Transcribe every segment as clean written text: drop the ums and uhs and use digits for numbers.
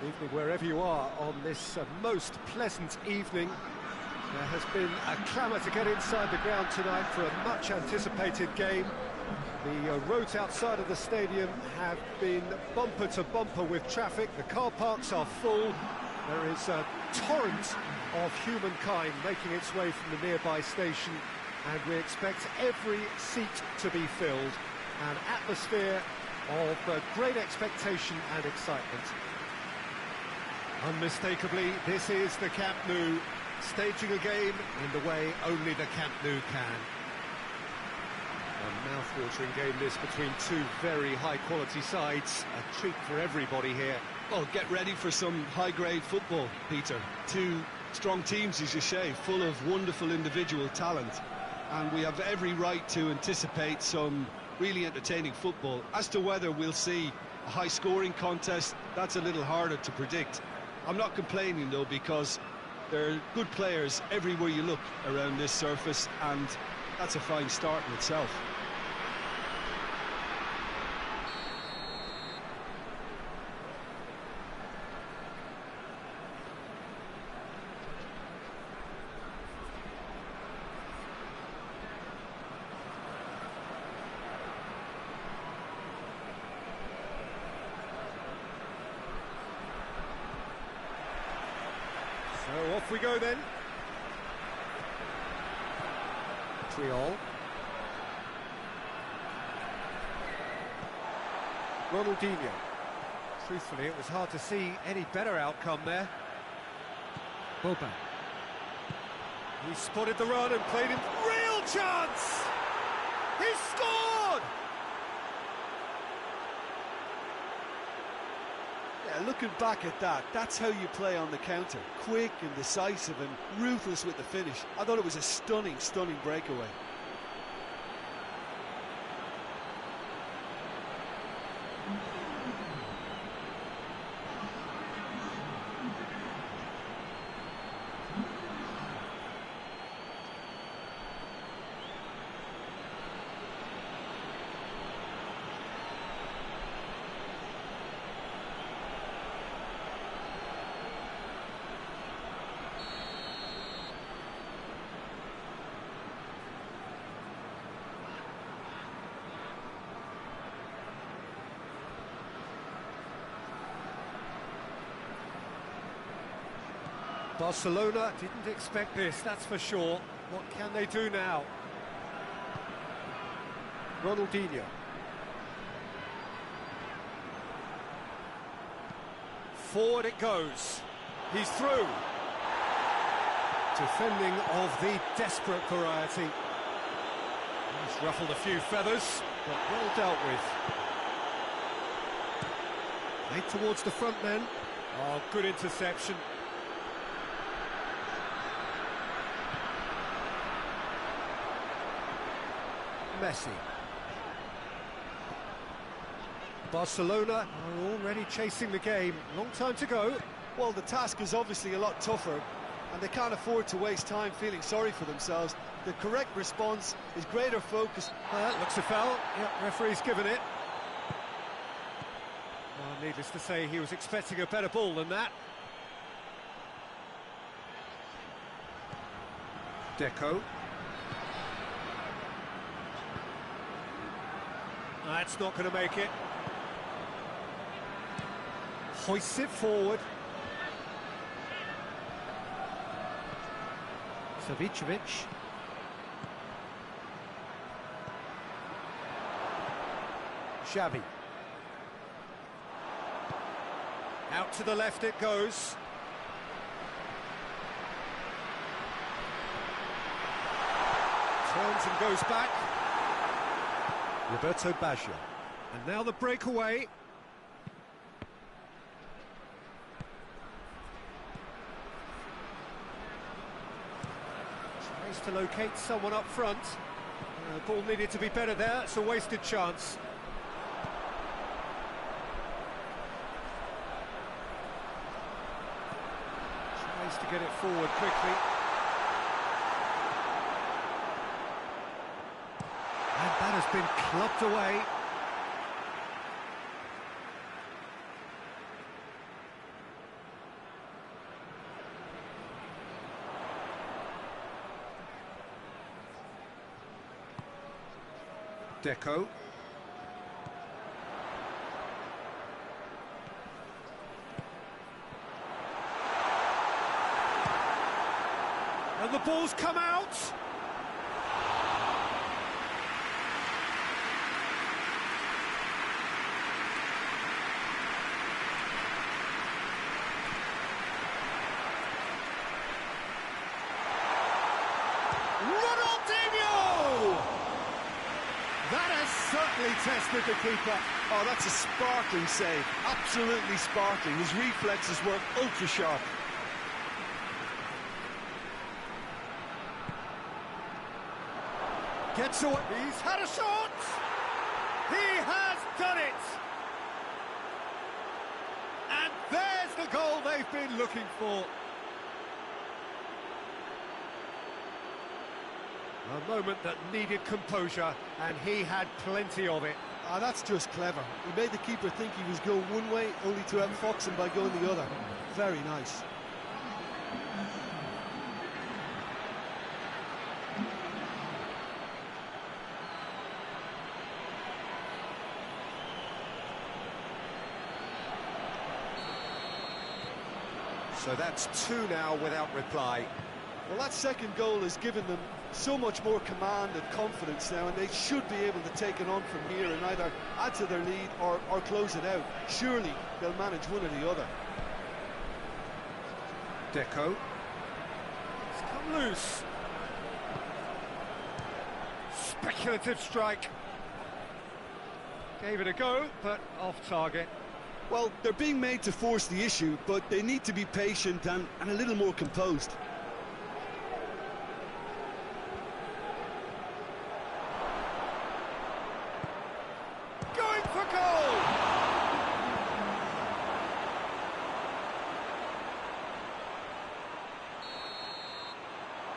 Evening wherever you are on this most pleasant evening. There has been a clamour to get inside the ground tonight for a much-anticipated game. The roads outside of the stadium have been bumper to bumper with traffic. The car parks are full. There is a torrent of humankind making its way from the nearby station, and we expect every seat to be filled. An atmosphere of great expectation and excitement. Unmistakably, this is the Camp Nou, staging a game in the way only the Camp Nou can. A mouth-watering game this between two very high-quality sides. A treat for everybody here. Well, get ready for some high-grade football, Peter. Two strong teams, as you say, full of wonderful individual talent. And we have every right to anticipate some really entertaining football. As to whether we'll see a high-scoring contest, that's a little harder to predict. I'm not complaining, though, because there are good players everywhere you look around this surface, and that's a fine start in itself. So off we go then. Triol. Ronaldinho. Truthfully, it was hard to see any better outcome there. Boban. He spotted the run and played in real chance! He scored! Yeah, looking back at that, that's how you play on the counter. Quick and decisive and ruthless with the finish. I thought it was a stunning, stunning breakaway. Barcelona didn't expect this, that's for sure. What can they do now? Ronaldinho. Forward it goes. He's through. Defending of the desperate variety. He's ruffled a few feathers, but well dealt with. Made towards the front then. Oh, good interception. Messi. Barcelona are already chasing the game. Long time to go. Well, the task is obviously a lot tougher, and they can't afford to waste time feeling sorry for themselves. The correct response is greater focus. That looks a foul. Yep, referee's given it. Well, needless to say, he was expecting a better ball than that. Deco. That's not going to make it. Hoists it forward. Savicevic. Xavi. Out to the left it goes. Turns and goes back. Roberto Baggio. And now the breakaway. Tries to locate someone up front. Ball needed to be better there. It's a wasted chance. Tries to get it forward quickly. And that has been clubbed away. Deco. And the ball's come out. That has certainly tested the keeper. Oh, that's a sparkling save. Absolutely sparkling. His reflexes were ultra sharp. Gets away. He's had a shot. He has done it. And there's the goal they've been looking for. A moment that needed composure, and he had plenty of it. Ah, that's just clever. He made the keeper think he was going one way, only to outfox him by going the other. Very nice. So that's 2 now without reply. Well, that second goal has given them so much more command and confidence now, and they should be able to take it on from here and either add to their lead or close it out. Surely they'll manage one or the other. Deco. It's come loose. Speculative strike. Gave it a go, but off target. Well, they're being made to force the issue, but they need to be patient and a little more composed. Going for goal!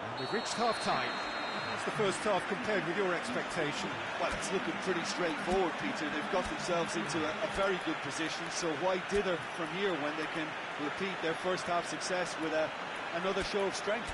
And we've reached half-time. How's the first half compared with your expectation? Well, it's looking pretty straightforward, Peter. They've got themselves into a very good position, so why dither from here when they can repeat their first half success with another show of strength?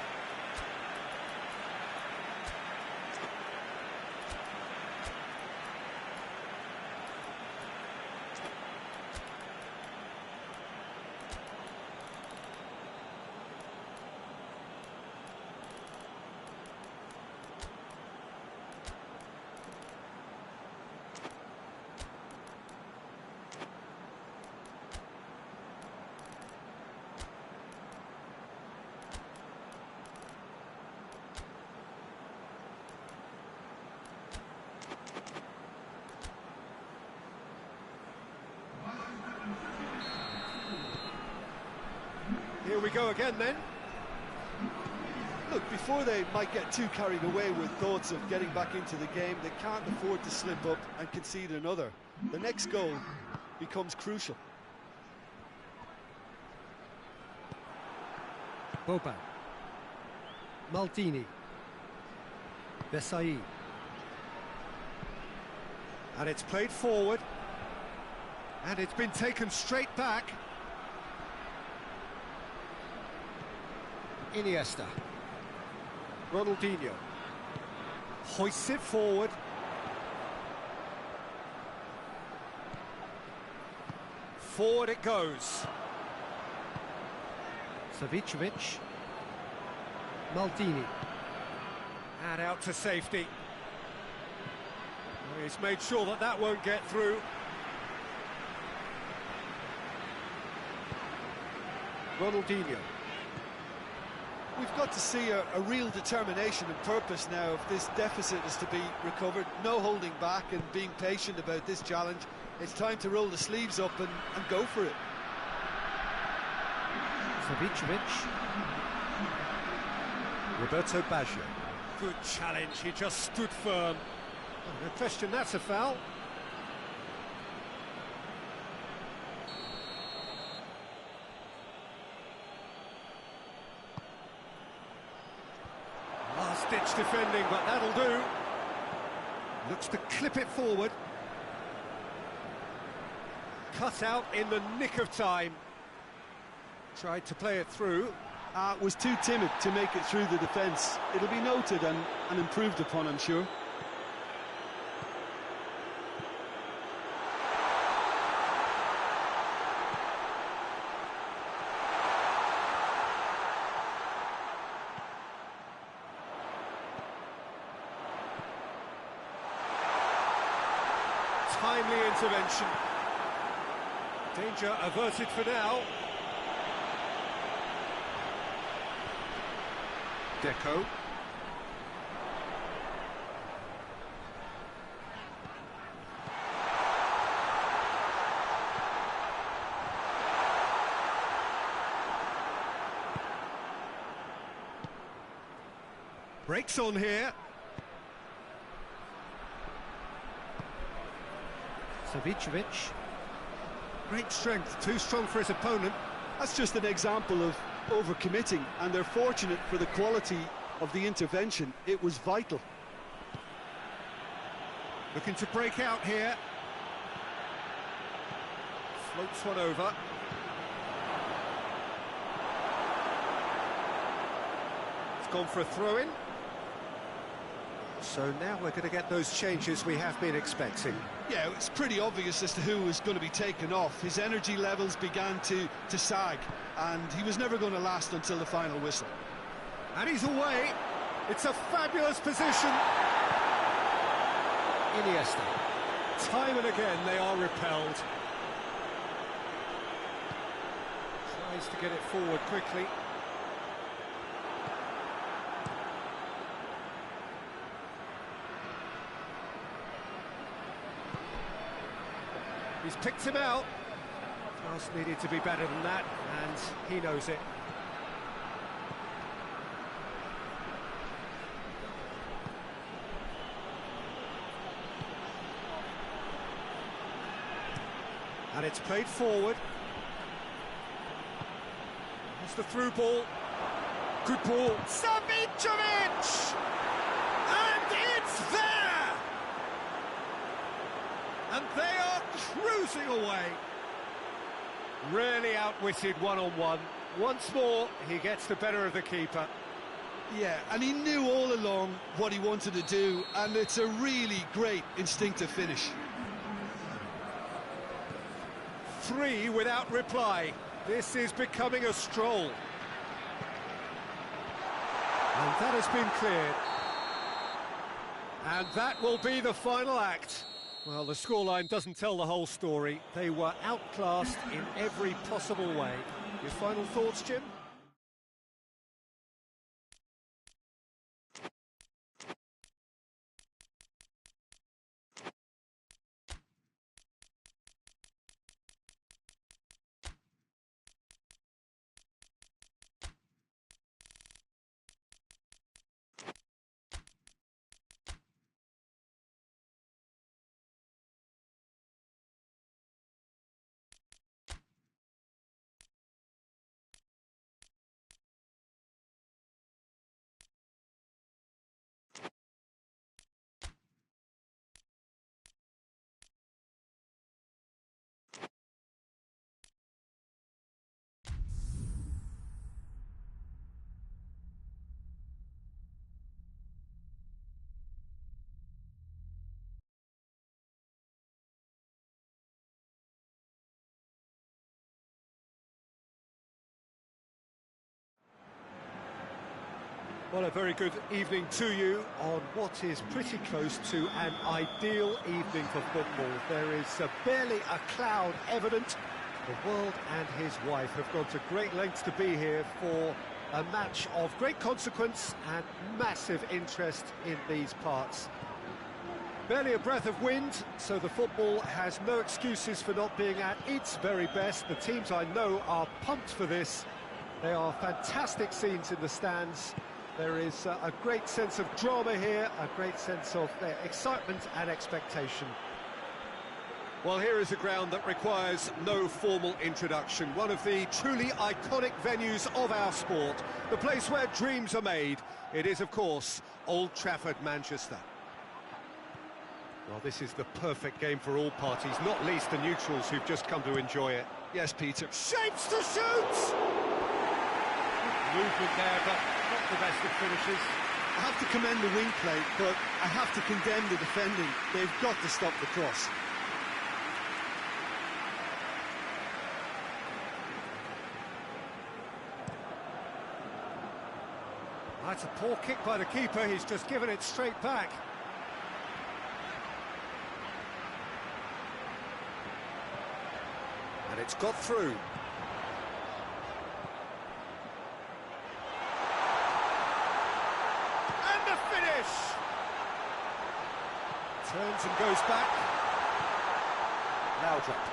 Here we go again then. Look, before they might get too carried away with thoughts of getting back into the game, they can't afford to slip up and concede another. The next goal becomes crucial. Boban. Maldini. Besai. And it's played forward. And it's been taken straight back. Iniesta. Ronaldinho. Hoists it forward. Forward it goes. Savicevic. Maldini. And out to safety. He's made sure that that won't get through. Ronaldinho. We've got to see a real determination and purpose now if this deficit is to be recovered. No holding back and being patient about this challenge. It's time to roll the sleeves up and go for it. Savicevic. Roberto Baggio. Good challenge, he just stood firm. No question that's a foul. Last-ditch defending, but that'll do. Looks to clip it forward. Cut out in the nick of time. Tried to play it through. Was too timid to make it through the defence. It'll be noted and improved upon, I'm sure. timely intervention. Danger averted for now. Deco. Breaks on here. Savicevic. Great strength, too strong for his opponent. That's just an example of overcommitting, and they're fortunate for the quality of the intervention. It was vital. Looking to break out here. Floats one over. It's gone for a throw-in. So now we're going to get those changes we have been expecting. Yeah, it's pretty obvious as to who was going to be taken off. His energy levels began to sag, and he was never going to last until the final whistle. And he's away. It's a fabulous position. Iniesta. Time and again they are repelled. Tries to get it forward quickly. He's picked him out. Pass needed to be better than that, and he knows it. And it's played forward. It's the through ball. Good ball. Savicevic! And it's there! And they are cruising away. Really outwitted one-on-one. Once more, he gets the better of the keeper. Yeah, and he knew all along what he wanted to do, and it's a really great instinctive finish. 3 without reply. This is becoming a stroll. And that has been cleared. And that will be the final act. Well, the scoreline doesn't tell the whole story. They were outclassed in every possible way. Your final thoughts, Jim? Well, a very good evening to you on what is pretty close to an ideal evening for football. There is barely a cloud evident. The world and his wife have gone to great lengths to be here for a match of great consequence and massive interest in these parts. Barely a breath of wind, so the football has no excuses for not being at its very best. The teams I know are pumped for this. They are fantastic scenes in the stands. There is a great sense of drama here, a great sense of excitement and expectation. Well, here is a ground that requires no formal introduction. One of the truly iconic venues of our sport, the place where dreams are made. It is, of course, Old Trafford, Manchester. Well, this is the perfect game for all parties, not least the neutrals who've just come to enjoy it. Yes, Peter. Shapes to shoot! Movement there, but not the best of finishes. I have to commend the wing play, but I have to condemn the defending. They've got to stop the cross. That's a poor kick by the keeper. He's just given it straight back. it's got through. And the finish! Turns and goes back. Now drop.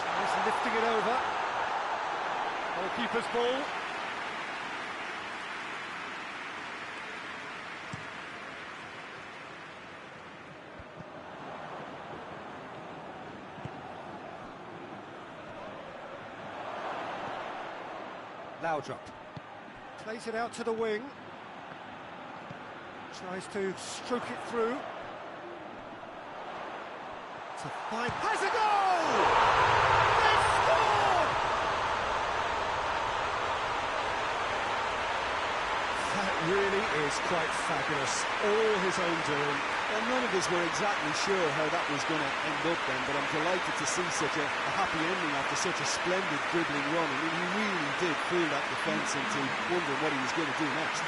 Tries lifting it over. Goalkeeper's ball. Laudrup plays it out to the wing, tries to stroke it through, to find, has a goal! They've scored! That really is quite fabulous, all his own doing. Well, none of us were exactly sure how that was going to end up then, but I'm delighted to see such a happy ending after such a splendid dribbling run. I mean, he really did fool that defence into wondering what he was going to do next.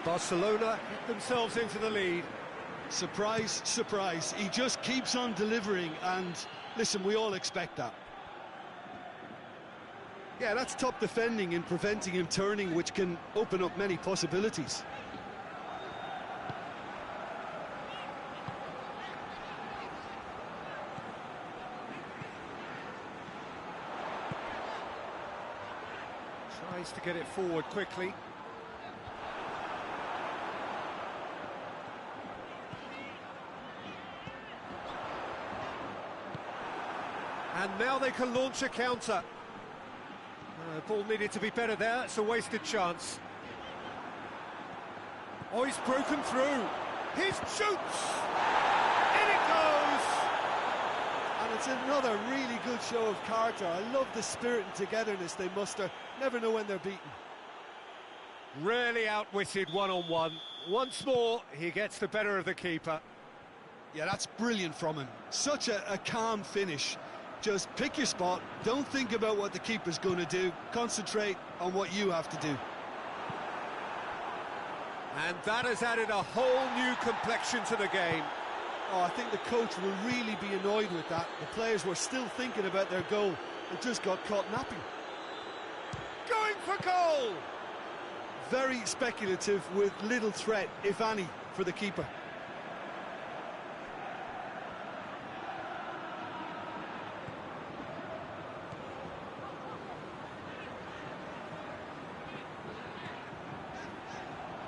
Barcelona get themselves into the lead. Surprise, surprise. He just keeps on delivering, and listen, we all expect that. Yeah, that's top defending and preventing him turning, which can open up many possibilities. Tries to get it forward quickly. And now they can launch a counter. Ball needed to be better there, it's a wasted chance. Oh, he's broken through. He shoots! In it goes! And it's another really good show of character. I love the spirit and togetherness they muster. Never know when they're beaten. Really outwitted one-on-one. Once more, he gets the better of the keeper. Yeah, that's brilliant from him. Such a calm finish. Just pick your spot, don't think about what the keeper's going to do, concentrate on what you have to do. And that has added a whole new complexion to the game. Oh, I think the coach will really be annoyed with that. The players were still thinking about their goal and just got caught napping. Going for goal! Very speculative with little threat, if any, for the keeper.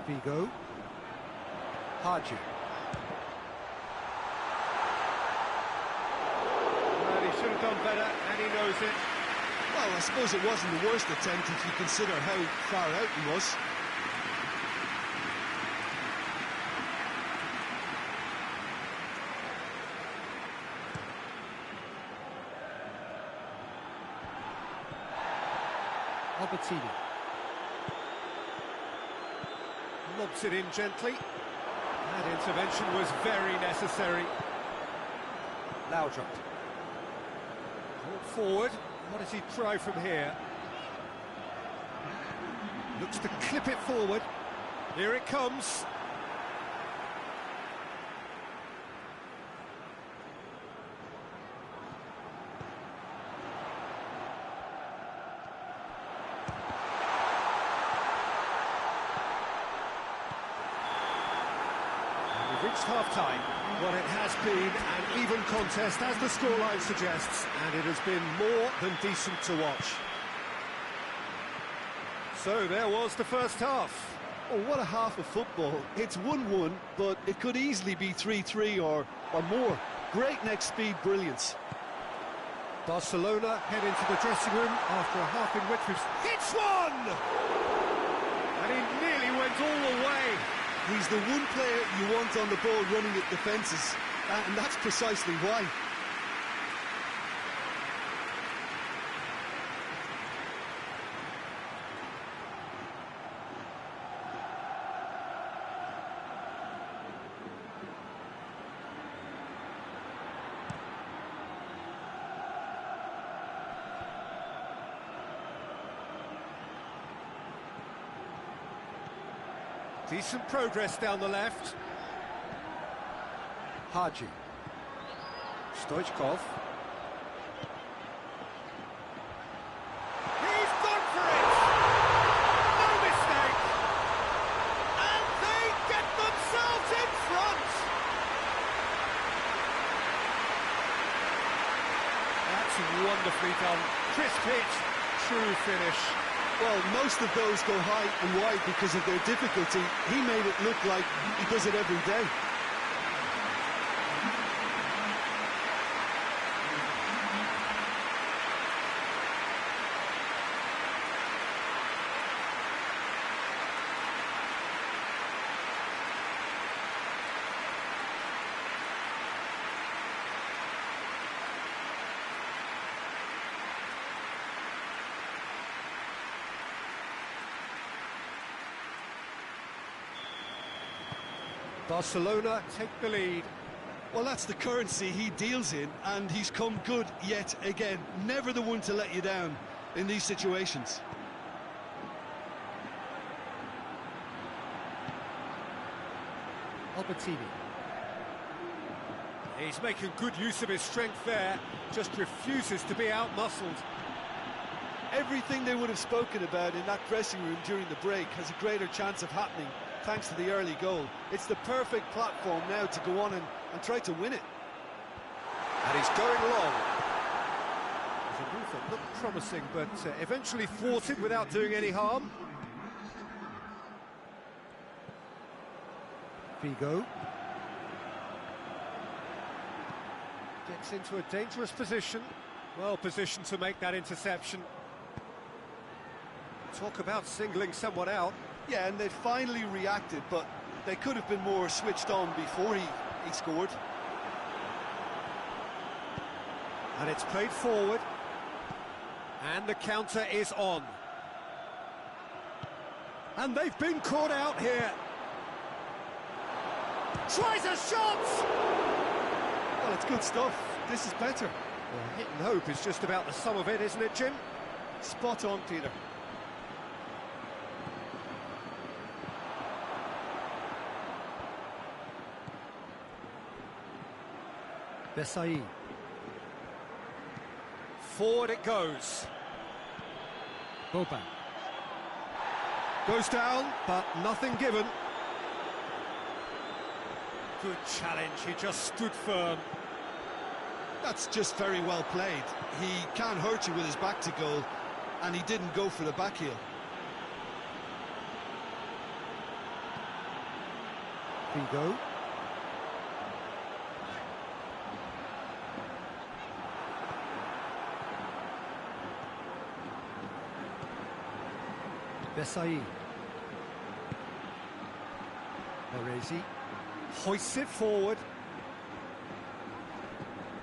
Vigo. Haji. Well, he should have done better, and he knows it. Well, I suppose it wasn't the worst attempt if you consider how far out he was. Albertini. Lobs it in gently. That intervention was very necessary. Laudrup. Brought forward. What does he try from here? Looks to clip it forward. Here it comes. We've reached half-time. Well, it has been an even contest, as the scoreline suggests, and it has been more than decent to watch. So there was the first half. Oh, what a half of football. It's 1-1, but it could easily be 3-3 or more. Great next speed brilliance. Barcelona head into the dressing room after a half in which we've hits one! And he nearly went all the way. He's the one player you want on the ball running at defences, and that's precisely why. Decent progress down the left. Haji. Stoichkov. He's gone for it! No mistake! And they get themselves in front! That's wonderfully done. Crisp hit, true finish. Well, most of those go high and wide because of their difficulty. He made it look like he does it every day. Barcelona take the lead. Well, that's the currency he deals in, and he's come good yet again. Never the one to let you down in these situations. Albertini. He's making good use of his strength there, just refuses to be out-muscled. Everything they would have spoken about in that dressing room during the break has a greater chance of happening thanks to the early goal. It's the perfect platform now to go on and try to win it. And he's going long. It was a move that looked promising, but eventually thwarted without doing any harm. Figo. Gets into a dangerous position. Well positioned to make that interception. Talk about singling someone out. Yeah, and they finally reacted, but they could have been more switched on before he scored. And it's played forward. And the counter is on. And they've been caught out here. Tries a shot! Well, it's good stuff. This is better. Well, hit and hope is just about the sum of it, isn't it, Jim? Spot on, Peter. Besai. Forward it goes. Boban. Goes down, but nothing given. Good challenge, he just stood firm. That's just very well played. He can't hurt you with his back to goal, and he didn't go for the back heel. Figo. Besai. Baresi hoists it forward.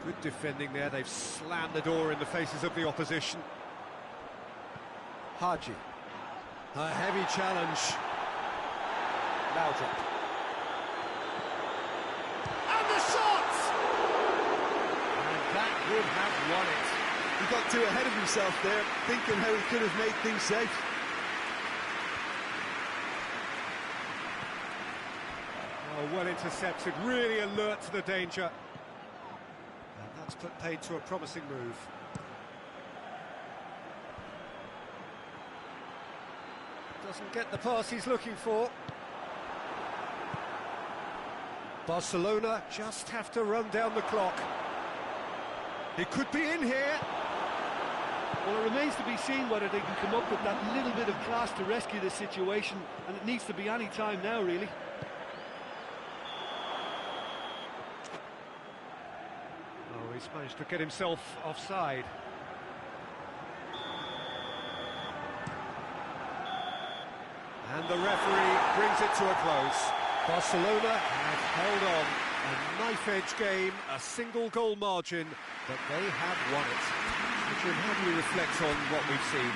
Good defending there, they've slammed the door in the faces of the opposition. Haji. A heavy challenge. Laudrup. And the shot! And that would have won it. He got too ahead of himself there, thinking how he could have made things safe. Oh, well intercepted, really alert to the danger. And that's put paid to a promising move. Doesn't get the pass he's looking for. Barcelona just have to run down the clock. He could be in here. Well, it remains to be seen whether they can come up with that little bit of class to rescue this situation, and it needs to be any time now, really. Oh, he's managed to get himself offside. And the referee brings it to a close. Barcelona have held on. A knife-edge game, a single-goal margin, but they have won it. Jim, how do you reflect on what we've seen?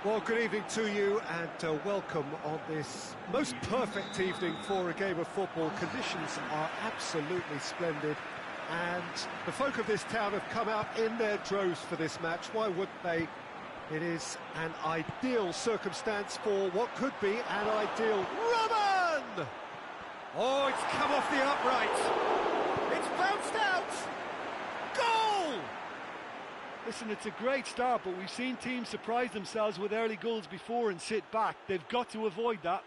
Well, good evening to you and welcome on this most perfect evening for a game of football. Conditions are absolutely splendid and the folk of this town have come out in their droves for this match. Why wouldn't they? It is an ideal circumstance for what could be an ideal... Robin! Oh, it's come off the upright. It's bounced out. Goal! Listen, it's a great start, but we've seen teams surprise themselves with early goals before and sit back. They've got to avoid that.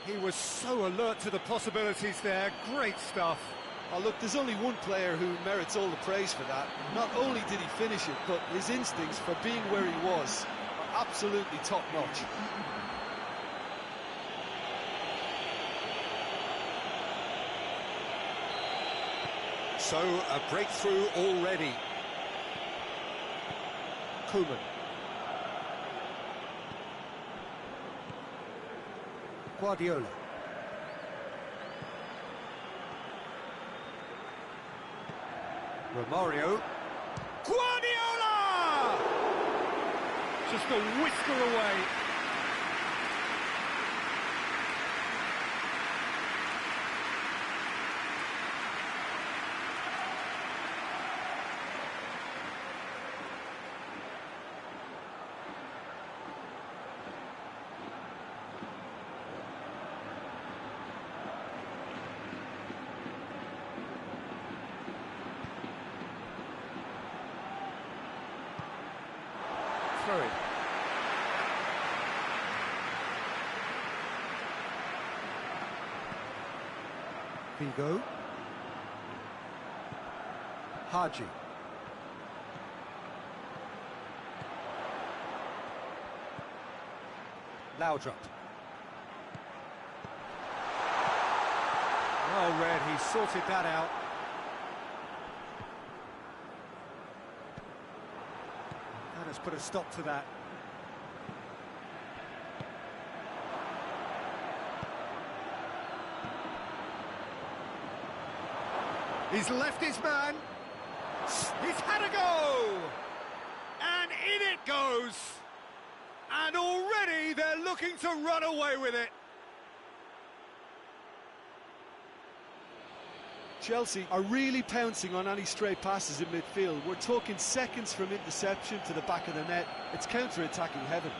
He was so alert to the possibilities there. Great stuff. Oh, look, there's only one player who merits all the praise for that. Not only did he finish it, but his instincts for being where he was are absolutely top-notch. So, a breakthrough already. Koeman. Guardiola. Romario. Guardiola! Just a whisker away. Throw-in. Vigo. Haji. Laudrup. Well read, he sorted that out. That has put a stop to that. He's left his man. He's had a go. And in it goes. And already they're looking to run away with it. Chelsea are really pouncing on any stray passes in midfield. We're talking seconds from interception to the back of the net. It's counter-attacking heaven.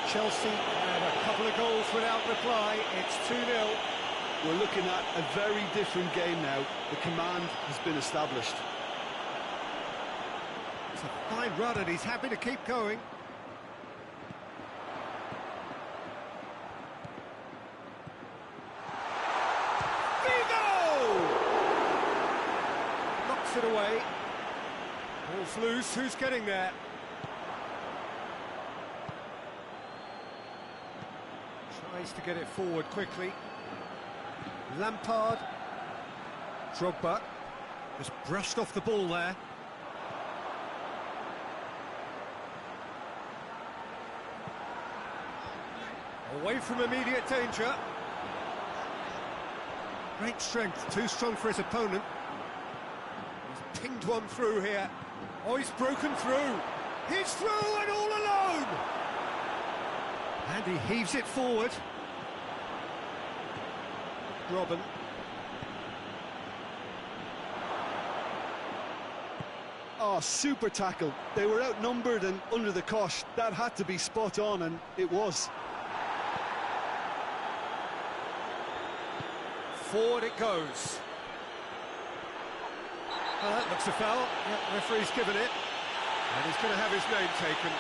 Chelsea have a couple of goals without reply. It's 2-0. We're looking at a very different game now. The command has been established. It's a fine run and he's happy to keep going. Vigo! Knocks it away. Ball's loose, who's getting there? Tries to get it forward quickly. Lampard. Drogba. Just brushed off the ball there. Away from immediate danger. Great strength, too strong for his opponent. He's pinged one through here. Oh, he's broken through. He's through and all alone. And he heaves it forward. Robin. Oh, super tackle. They were outnumbered and under the cosh. That had to be spot on, and it was. Forward it goes. Well, that looks a foul. Yeah, referee's given it. And he's going to have his name taken.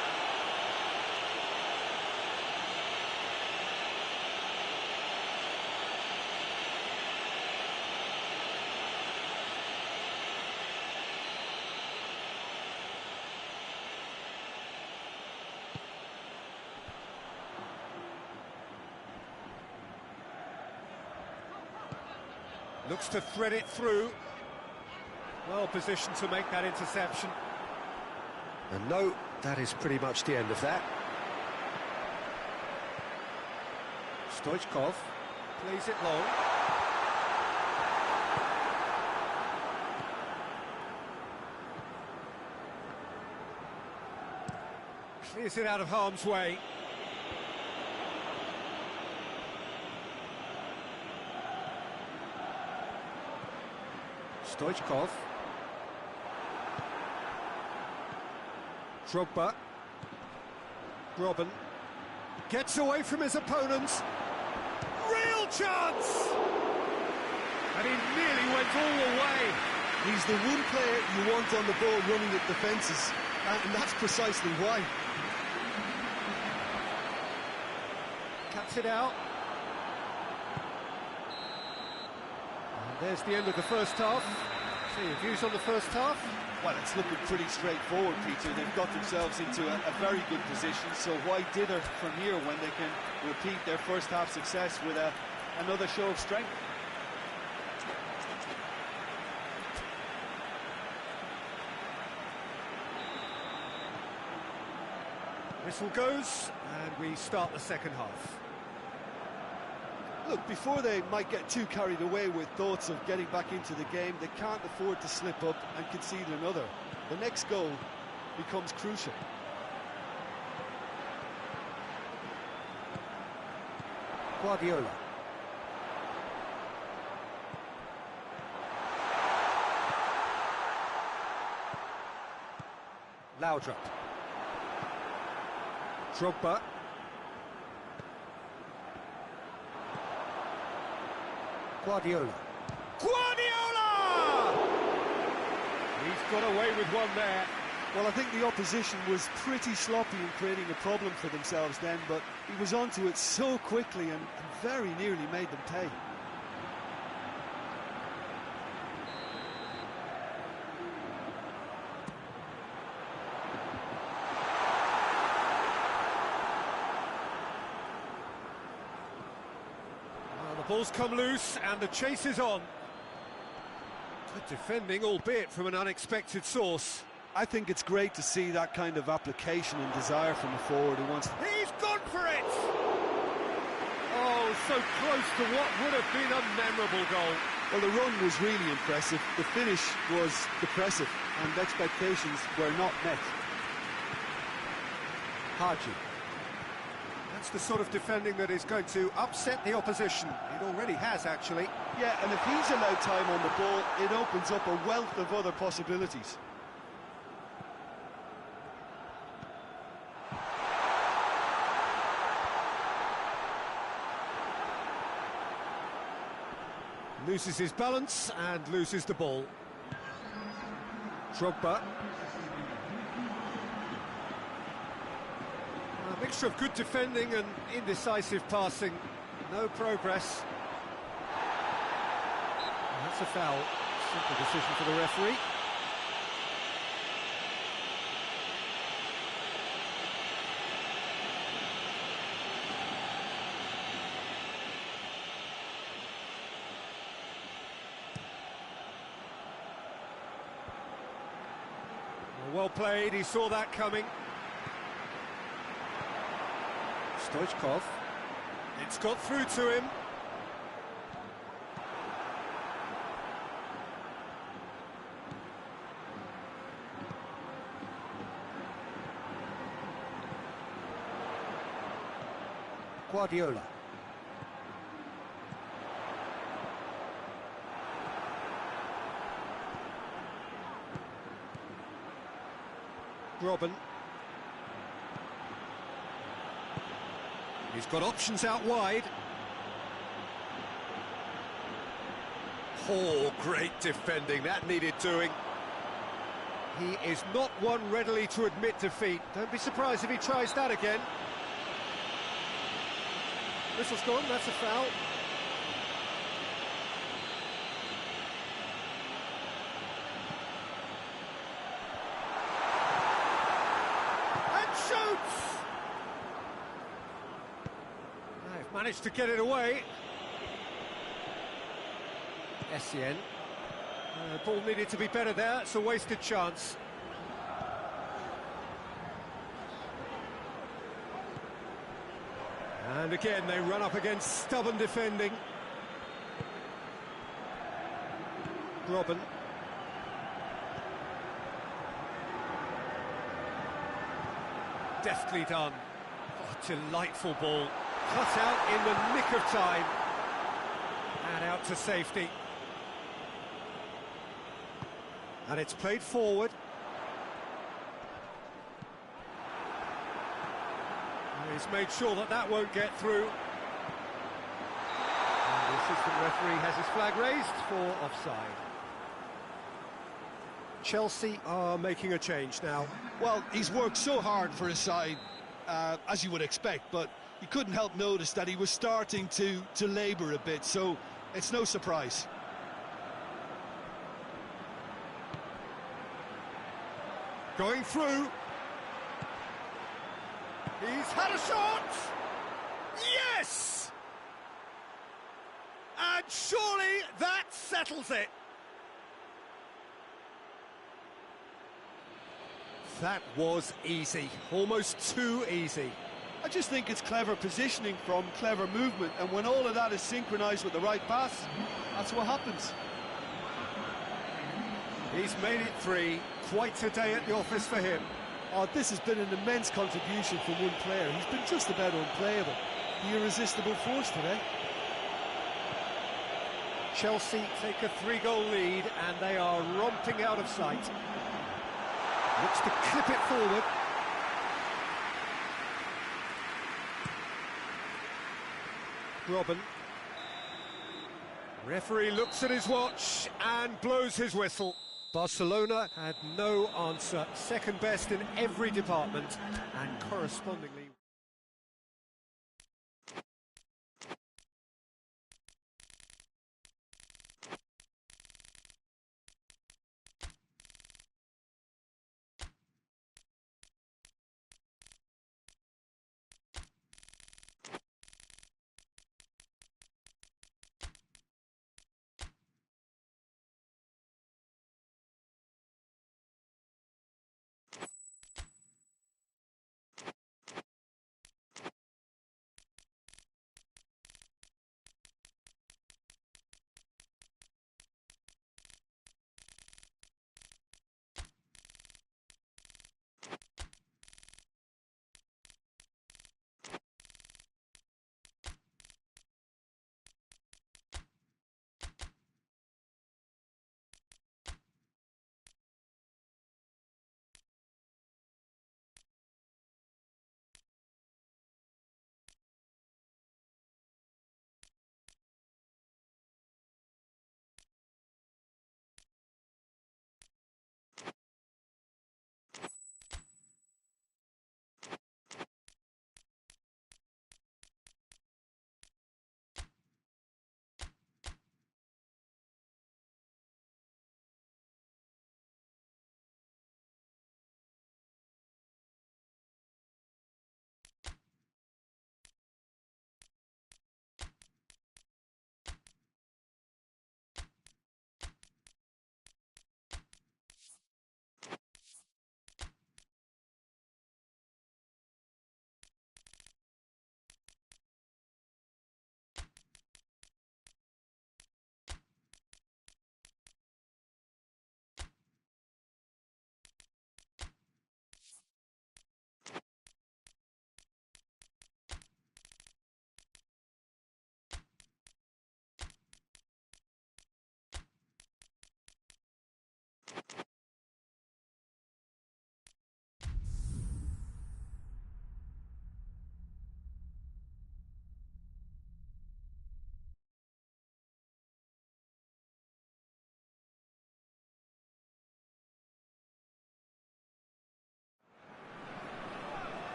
Looks to thread it through. Well positioned to make that interception. And no, that is pretty much the end of that. Stoichkov plays it long. Clears it out of harm's way. Stoichkov. Drogba. Robin. Gets away from his opponents. Real chance! And he nearly went all the way. He's the one player you want on the ball running at defences, and that's precisely why. Cuts it out. And there's the end of the first half. So your views on the first half? Well, it's looking pretty straightforward, Peter. They've got themselves into a very good position, so why dither from here when they can repeat their first half success with another show of strength? Whistle goes, and we start the second half. Look, before they might get too carried away with thoughts of getting back into the game, they can't afford to slip up and concede another. The next goal becomes crucial. Guardiola. Laudrup. Drogba. Guardiola. Guardiola! He's got away with one there. Well, I think the opposition was pretty sloppy in creating a problem for themselves then, but he was onto it so quickly and very nearly made them pay. The ball's come loose and the chase is on. Good defending, albeit from an unexpected source. I think it's great to see that kind of application and desire from a forward who wants to... He's gone for it! Oh, so close to what would have been a memorable goal. Well, the run was really impressive. The finish was depressive, and expectations were not met. Haji. That's the sort of defending that is going to upset the opposition. It already has, actually. Yeah, and if he's allowed time on the ball, it opens up a wealth of other possibilities. Loses his balance and loses the ball. Drogba. A mixture of good defending and indecisive passing. No progress. And that's a foul. Simple decision for the referee. Well played, he saw that coming. Stoichkov. It's got through to him. Guardiola. Robin. He's got options out wide. Oh, great defending, that needed doing. He is not one readily to admit defeat. Don't be surprised if he tries that again. Whistle's gone, that's a foul. Managed to get it away. Essien. Ball needed to be better there. It's a wasted chance. And again, they run up against stubborn defending. Robin. Deftly done. Oh, delightful ball. Cut out in the nick of time. And out to safety. And it's played forward. He's made sure that that won't get through. And the assistant referee has his flag raised for offside. Chelsea are making a change now. Well, he's worked so hard for his side, as you would expect, but you couldn't help notice that he was starting to labour a bit, so it's no surprise. Going through. He's had a shot! Yes! And surely that settles it. That was easy, almost too easy. I just think it's clever positioning from clever movement, and when all of that is synchronised with the right pass, that's what happens. He's made it 3, quite a day at the office for him. Oh, this has been an immense contribution from one player. He's been just about unplayable. The irresistible force today. Chelsea take a 3-goal lead and they are romping out of sight. Looks to clip it forward. Robin. Referee looks at his watch and blows his whistle. Barcelona had no answer, second best in every department, and correspondingly...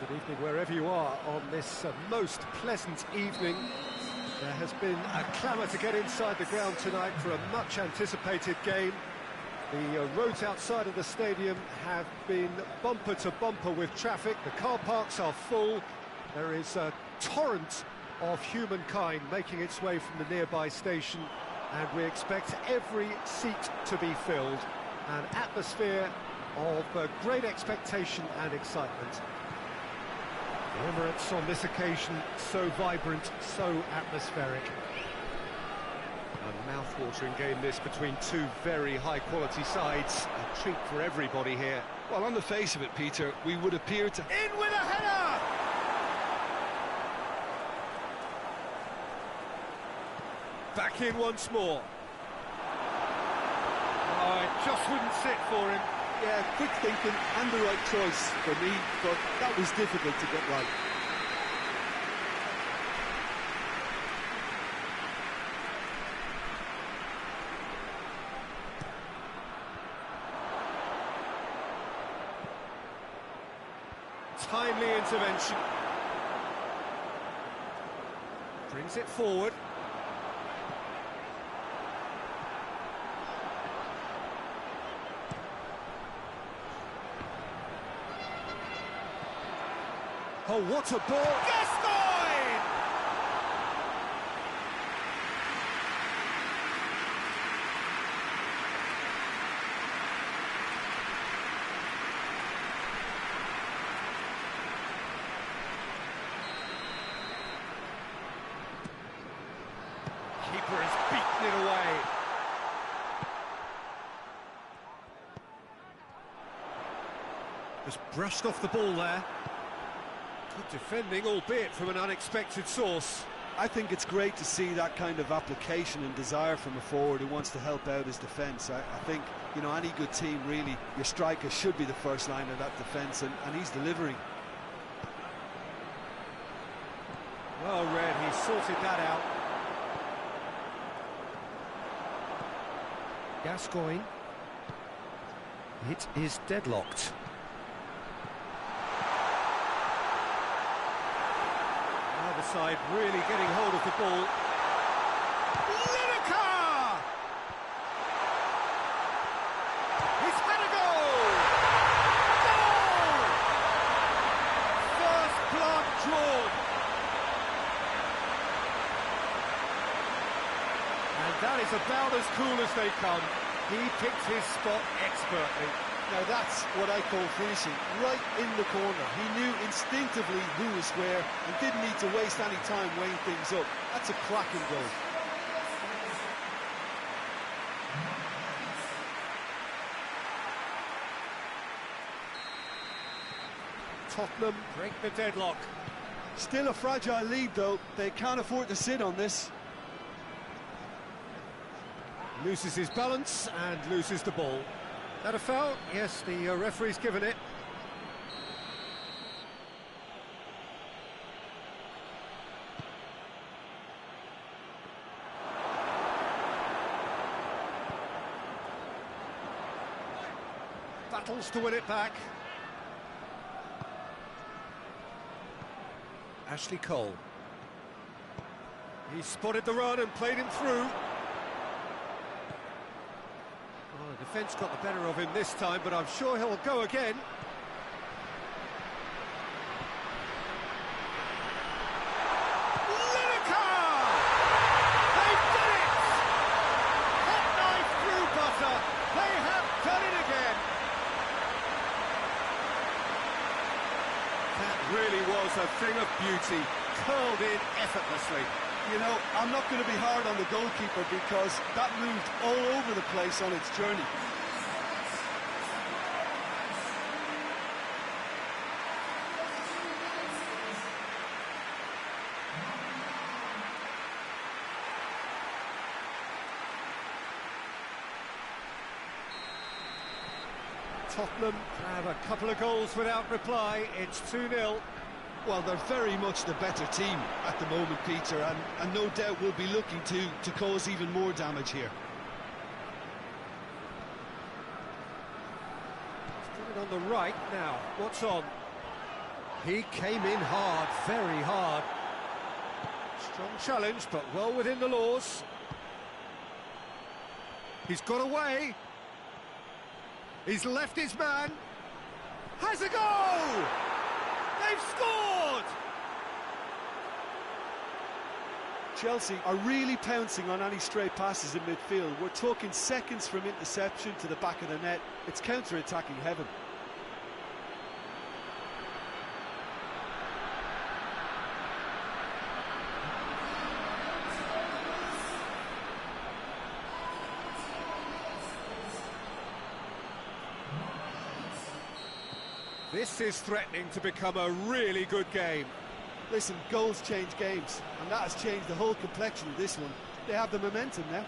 Good evening wherever you are on this most pleasant evening. There has been a clamour to get inside the ground tonight for a much anticipated game. The roads outside of the stadium have been bumper to bumper with traffic. The car parks are full. There is a torrent of humankind making its way from the nearby station, and we expect every seat to be filled. An atmosphere of great expectation and excitement. The Emirates on this occasion so vibrant, so atmospheric. A mouth-watering game this between two very high-quality sides. A treat for everybody here. Well, on the face of it, Peter, we would appear to... In with a header! Back in once more. Oh, it just wouldn't sit for him. Yeah, quick thinking and the right choice for me, but that was difficult to get right. Timely intervention. Brings it forward. Oh, what a ball! Gascoigne! Keeper has beaten it away. Just brushed off the ball there. Good defending, albeit from an unexpected source. I think it's great to see that kind of application and desire from a forward who wants to help out his defence. I think, you know, any good team, really, your striker should be the first line of that defence, and he's delivering. Well read, he sorted that out. Gascoigne. It is deadlocked. The side really getting hold of the ball. Lineker! He's had a goal! Goal! First blood drawn. And that is about as cool as they come. He picked his spot expertly. Now that's what I call finishing, right in the corner. He knew instinctively who was where and didn't need to waste any time weighing things up. That's a cracking goal. Tottenham break the deadlock. Still a fragile lead though, they can't afford to sit on this. Loses his balance and loses the ball. That a foul? Yes, the referee's given it. Battles to win it back. Ashley Cole. He spotted the run and played him through. Well, the defence got the better of him this time, but I'm sure he'll go again. Lineker! They've done it! Hot knife through butter. They have done it again. That really was a thing of beauty, curled in effortlessly. You know, I'm not going to be hard on the goalkeeper because that moved all over the place on its journey. Tottenham have a couple of goals without reply. It's 2-0. Well, they're very much the better team at the moment, Peter, and no doubt will be looking to cause even more damage here. He's got it on the right now. What's on? He came in hard, very hard. Strong challenge, but well within the laws. He's got away. He's left his man. Has a goal! They've scored! Chelsea are really pouncing on any stray passes in midfield. We're talking seconds from interception to the back of the net. It's counter-attacking heaven. This is threatening to become a really good game. Listen, goals change games, and that has changed the whole complexion of this one. They have the momentum now.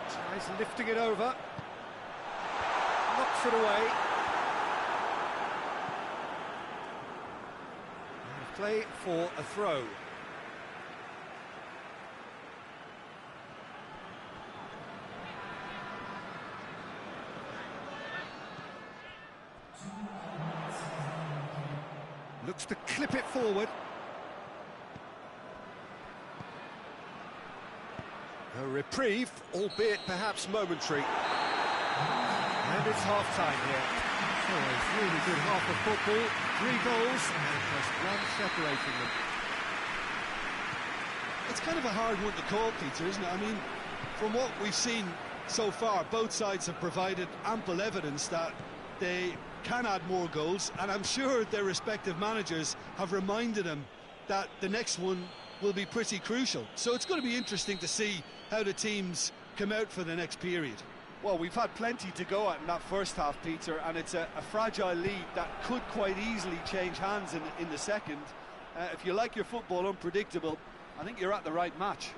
Tries lifting it over. Knocks it away. And play for a throw. Looks to clip it forward. A reprieve, albeit perhaps momentary. And it's half-time here. So a really good half of football, 3 goals, and just one separating them. It's kind of a hard one to call, Peter, isn't it? I mean, from what we've seen so far, both sides have provided ample evidence that they can add more goals, and I'm sure their respective managers have reminded them that the next one will be pretty crucial. So it's going to be interesting to see how the teams come out for the next period. Well, we've had plenty to go at in that first half, Peter, and it's a fragile lead that could quite easily change hands in the second. If you like your football unpredictable, I think you're at the right match.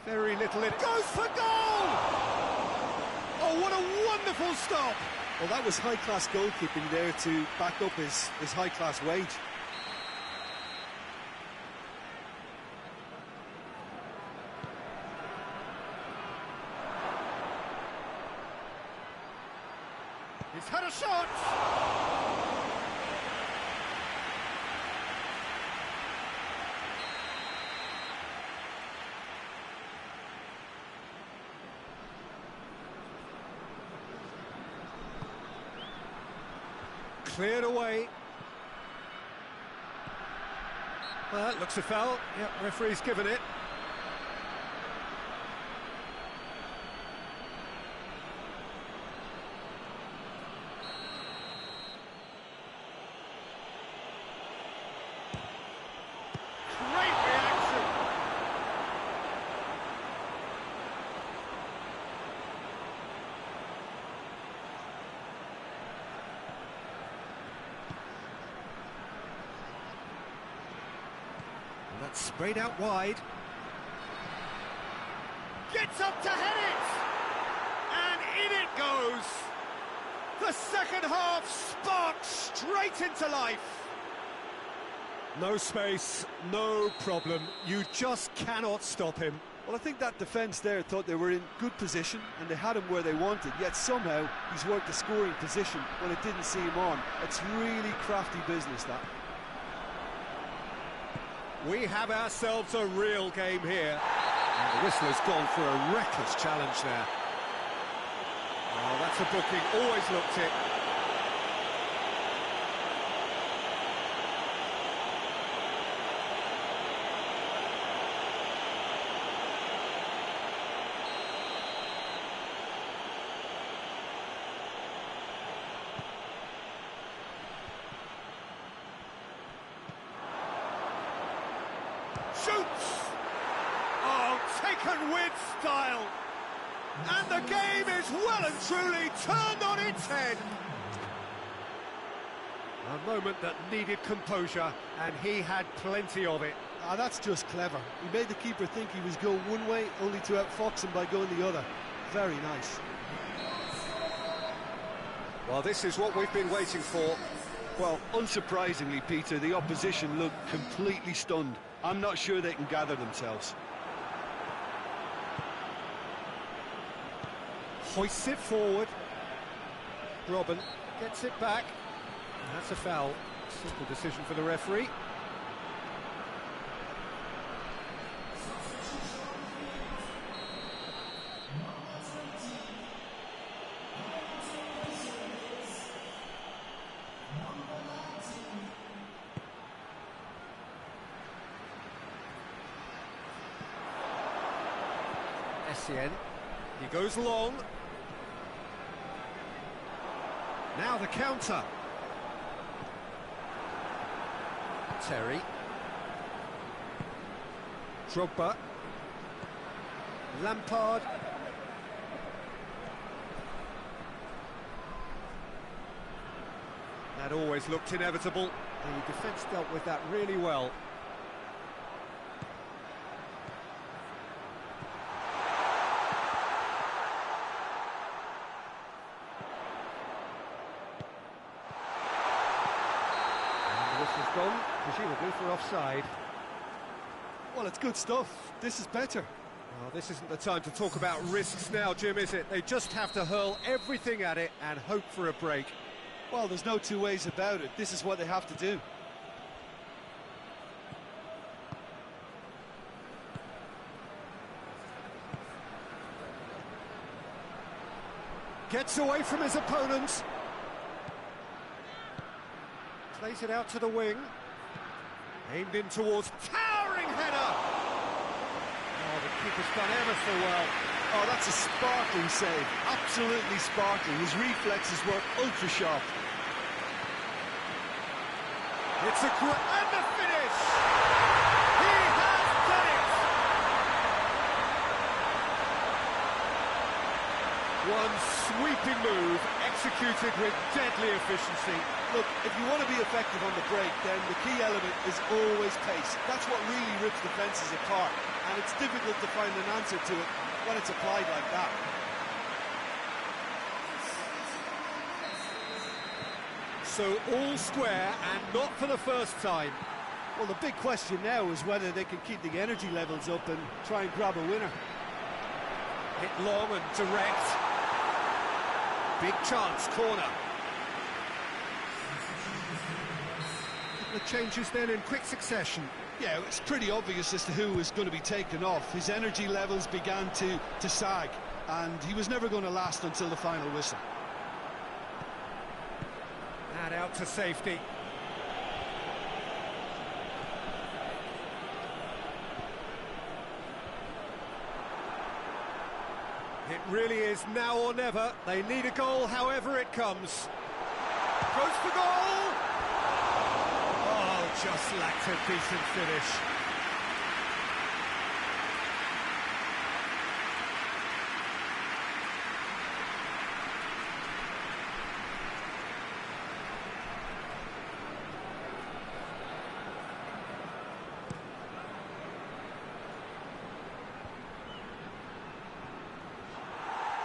Very little, it goes for goal! Oh, what a wonderful stop! Well, that was high-class goalkeeping there to back up his high-class wage. He's had a shot! Cleared away. Well, that looks a foul. Yep, referee's given it. Great reaction. That's sprayed out wide. Gets up to head it! And in it goes! The second half sparks straight into life! No space, no problem. You just cannot stop him. Well, I think that defence there thought they were in good position and they had him where they wanted, yet somehow he's worked the scoring position when it didn't see him on. It's really crafty business, that. We have ourselves a real game here. And the whistler's gone for a reckless challenge there. Oh, that's a booking, always looked it. Shoots! Oh, taken with style! And the game is well and truly turned on its head! A moment that needed composure, and he had plenty of it. Ah, that's just clever. He made the keeper think he was going one way, only to outfox him by going the other. Very nice. Well, this is what we've been waiting for. Well, unsurprisingly, Peter, the opposition looked completely stunned. I'm not sure they can gather themselves. Hoists it forward. Robin gets it back. That's a foul. Simple decision for the referee. Essien, he goes long. Now the counter. Terry. Drogba. That always looked inevitable. The defence dealt with that really well. And the whistle's gone, presumably for offside. Well, it's good stuff. This is better. Well, this isn't the time to talk about risks now, Jim, is it? They just have to hurl everything at it and hope for a break. Well, there's no two ways about it. This is what they have to do. Gets away from his opponents. Plays it out to the wing. Aimed in towards towering header. Oh, the keeper's done ever so well. Oh, that's a sparkling save. Absolutely sparkling. His reflexes were ultra sharp. It's a great... and the finish! He has done it! One sweeping move, executed with deadly efficiency. Look, if you want to be effective on the break, then the key element is always pace. That's what really rips defences apart, and it's difficult to find an answer to it when it's applied like that. So all square, and not for the first time. Well, the big question now is whether they can keep the energy levels up and try and grab a winner. Hit long and direct. Big chance, corner. The changes then in quick succession. Yeah, it's pretty obvious as to who was going to be taken off. His energy levels began to sag, and he was never going to last until the final whistle. And out to safety. It really is now or never. They need a goal, however it comes. Goes for goal! Oh, just lacked a decent finish.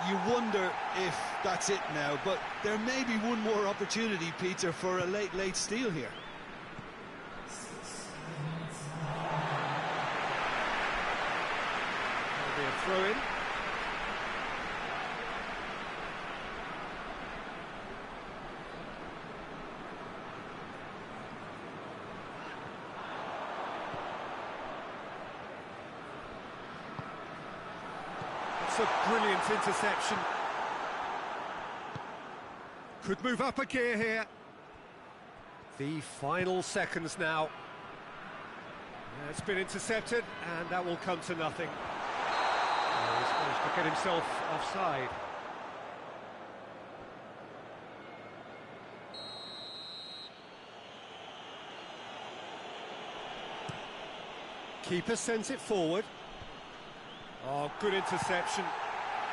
You wonder if that's it now, but there may be one more opportunity, Peter, for a late steal here. There'll be a throw-in. It's a brilliant interception. Could move up a gear here. The final seconds now. Yeah, it's been intercepted, and that will come to nothing. Oh, he's managed to get himself offside. Keeper sends it forward. Oh, good interception.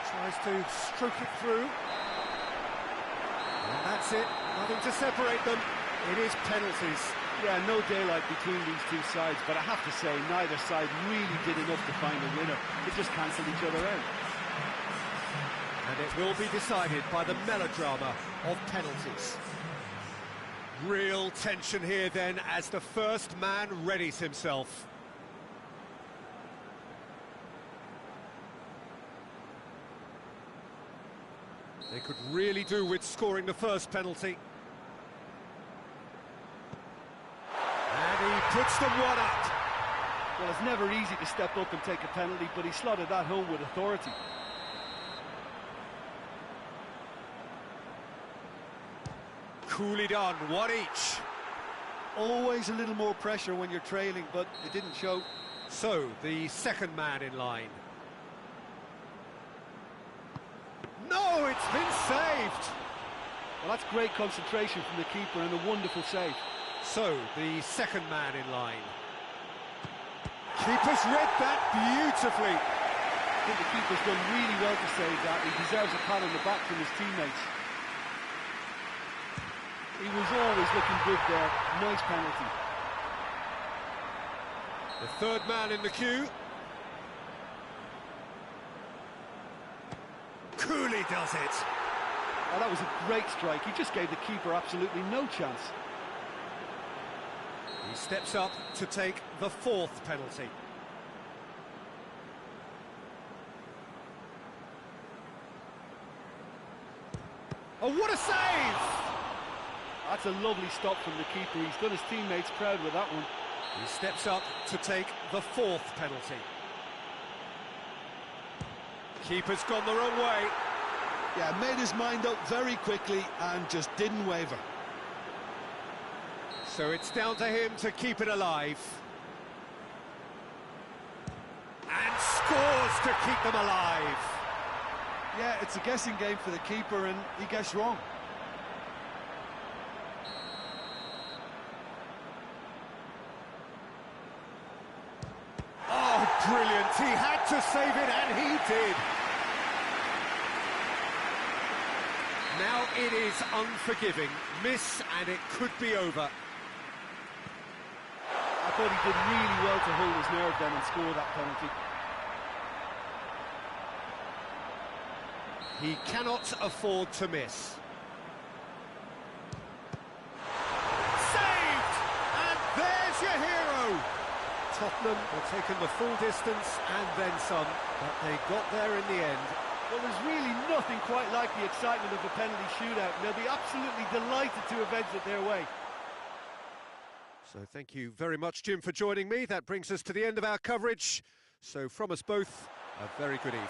Tries to stroke it through. And that's it. Nothing to separate them. It is penalties. Yeah, no daylight between these two sides, but I have to say, neither side really did enough to find a winner. They just cancelled each other out. And it will be decided by the melodrama of penalties. Real tension here then as the first man readies himself. They could really do with scoring the first penalty. And he puts them one up. Well, it's never easy to step up and take a penalty, but he slotted that home with authority. Coolly done, one each. Always a little more pressure when you're trailing, but it didn't show. So, the second man in line. No, it's been saved! Well, that's great concentration from the keeper and a wonderful save. So, the second man in line. Keeper's read that beautifully. I think the keeper's done really well to save that. He deserves a pat on the back from his teammates. He was always looking good there. Nice penalty. The third man in the queue. Cooley does it. Oh, that was a great strike. He just gave the keeper absolutely no chance. He steps up to take the fourth penalty. Oh, what a save! That's a lovely stop from the keeper. He's done his teammates proud with that one. He steps up to take the fourth penalty. Keeper's gone the wrong way. Yeah, made his mind up very quickly and just didn't waver. So it's down to him to keep it alive. And scores to keep them alive. Yeah, it's a guessing game for the keeper, and he guessed wrong. Oh, brilliant. He had to save it, and he did. Now it is unforgiving. Miss, and it could be over. I thought he did really well to hold his nerve then and score that penalty. He cannot afford to miss. Saved! And there's your hero! Tottenham were taken the full distance and then some, but they got there in the end. Well, there's really nothing quite like the excitement of a penalty shootout, and they'll be absolutely delighted to have edged it their way. So thank you very much, Jim, for joining me. That brings us to the end of our coverage. So from us both, a very good evening.